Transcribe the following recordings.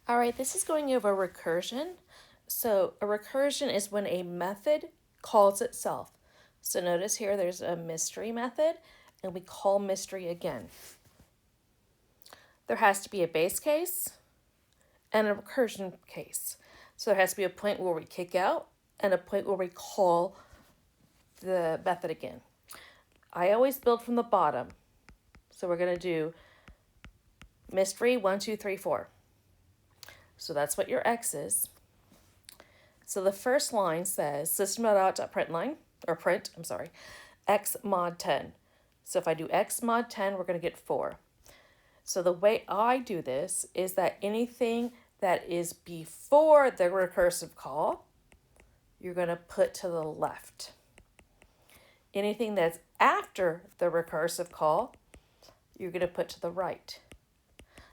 All right, this is going over recursion. So a recursion is when a method calls itself. So notice here there's a mystery method and we call mystery again. There has to be a base case and a recursion case. So there has to be a point where we kick out and a point where we call the method again. I always build from the bottom. So we're going to do mystery 1, 2, 3, 4. So that's what your X is. So the first line says system.out.println, or print, I'm sorry, x mod 10. So if I do x mod 10, we're going to get 4. So the way I do this is that anything that is before the recursive call, you're going to put to the left. Anything that's after the recursive call, you're going to put to the right.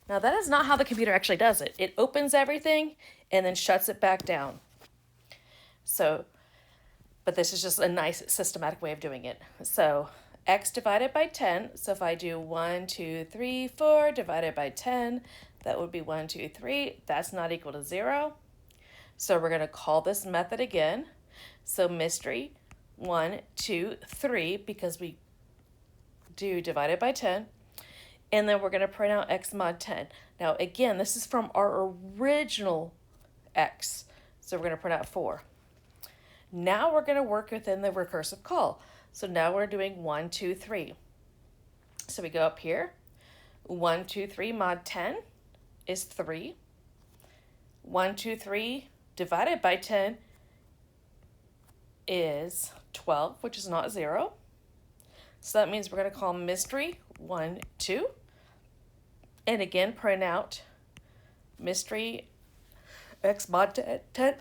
Now that is not how the computer actually does it. It opens everything and then shuts it back down. So, but this is just a nice systematic way of doing it. So x divided by 10. So if I do 1, 2, 3, 4 divided by 10, that would be 1, 2, 3. That's not equal to 0. So we're going to call this method again. So mystery 1, 2, 3, because we do divided by 10. And then we're going to print out x mod 10. Now again, this is from our original x. So we're going to print out 4. Now we're going to work within the recursive call. So now we're doing 1, 2, 3. So we go up here. 1, 2, 3 mod 10 is 3. 1, 2, 3 divided by 10 is 12, which is not 0. So that means we're going to call mystery 1, 2. And again, print out mystery x mod 10.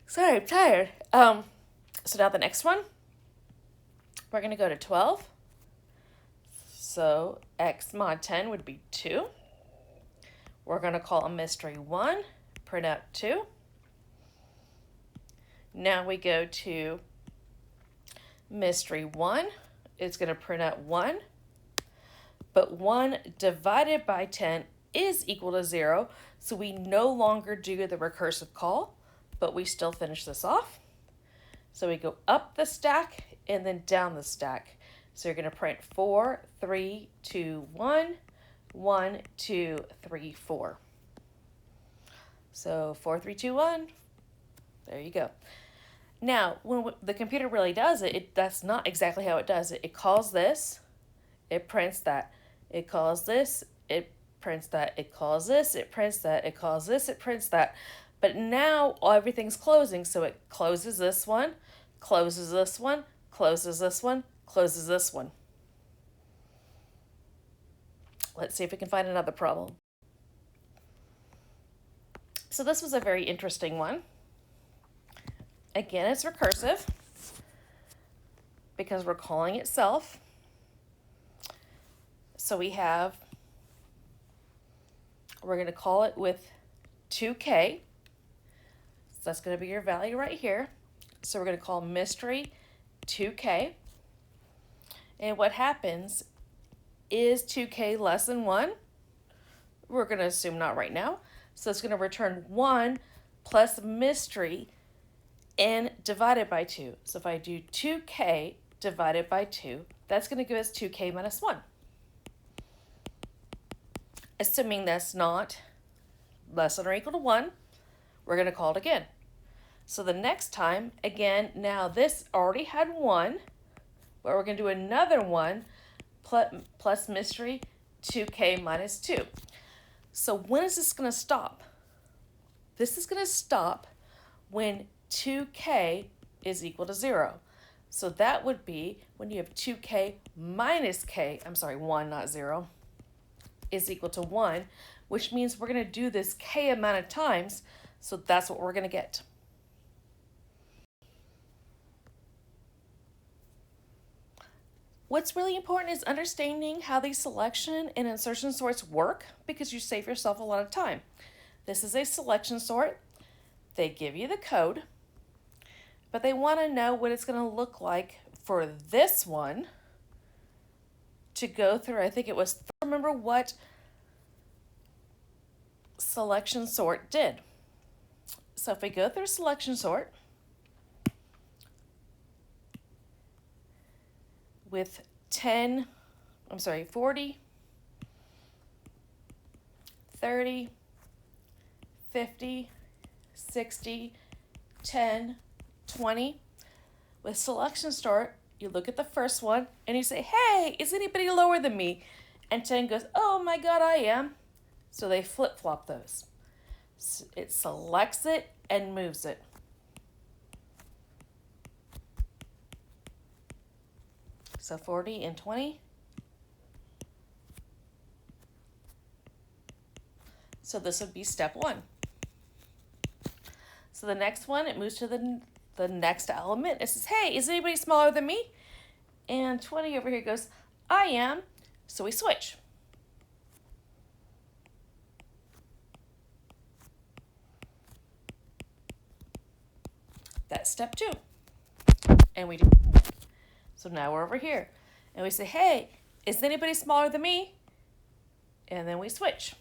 Sorry, I'm tired. So now the next one, we're going to go to 12. So x mod 10 would be 2. We're going to call a mystery 1, print out 2. Now we go to mystery 1. It's going to print out 1. But 1 divided by 10 is equal to 0. So we no longer do the recursive call, but we still finish this off. So we go up the stack and then down the stack. So you're going to print 4, 3, 2, 1, 1, 2, 3, 4. So 4, 3, 2, 1. There you go. Now, when the computer really does it, that's not exactly how it does it. It calls this, it prints that. It calls this, it prints that. It calls this, it prints that. It calls this, it prints that. But now everything's closing, so it closes this one, closes this one, closes this one, closes this one. Let's see if we can find another problem. So this was a very interesting one. Again, it's recursive because we're calling itself. So we're going to call it with 2k. So that's going to be your value right here. So we're going to call mystery 2k. And what happens is 2k less than 1. We're going to assume not right now. So it's going to return 1 plus mystery and divided by 2. So if I do 2k divided by 2, that's going to give us 2k minus 1. Assuming that's not less than or equal to 1, we're going to call it again. So the next time, again, now this already had 1, but we're going to do another 1 plus mystery 2k minus 2. So when is this going to stop? This is going to stop when 2k is equal to 0. So that would be when you have 2k minus k, 1, not 0, is equal to 1, which means we're going to do this k amount of times, so that's what we're going to get. What's really important is understanding how these selection and insertion sorts work, because you save yourself a lot of time. This is a selection sort. They give you the code, but they want to know what it's going to look like for this one to go through. I think it was, remember what selection sort did. So if we go through selection sort with 40, 30, 50, 60, 10, 20. With selection sort, you look at the first one and you say, hey, is anybody lower than me? And 10 goes, oh my God, I am. So they flip-flop those. So it selects it and moves it. So 40 and 20. So this would be step 1. So the next one, it moves to the next element. It says, hey, is anybody smaller than me? And 20 over here goes, I am. So we switch. That's step 2. And we do. So now we're over here. And we say, hey, is anybody smaller than me? And then we switch.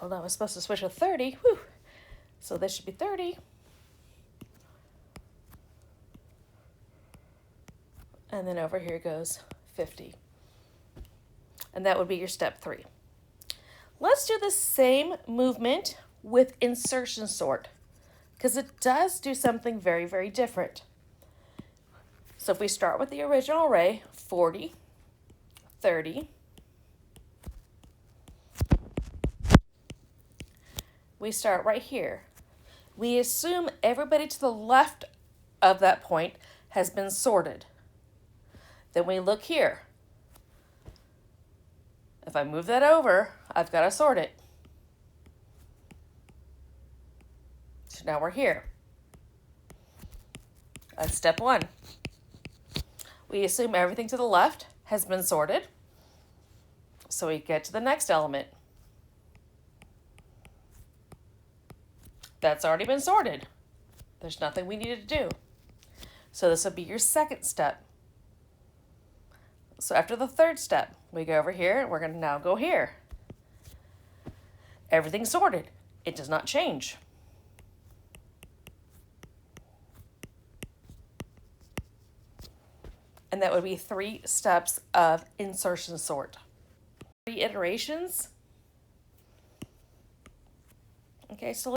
Although I was supposed to switch with 30. Whew. So this should be 30. And then over here goes 50. And that would be your step 3. Let's do the same movement with insertion sort, because it does do something very, very different. So if we start with the original array, 40, 30, we start right here. We assume everybody to the left of that point has been sorted. Then we look here. If I move that over, I've got to sort it. So now we're here. That's step 1. We assume everything to the left has been sorted. So we get to the next element. That's already been sorted. There's nothing we needed to do. So this would be your second step. So after the third step, we go over here and we're going to now go here. Everything's sorted. It does not change. And that would be 3 steps of insertion sort. 3 iterations. Okay, so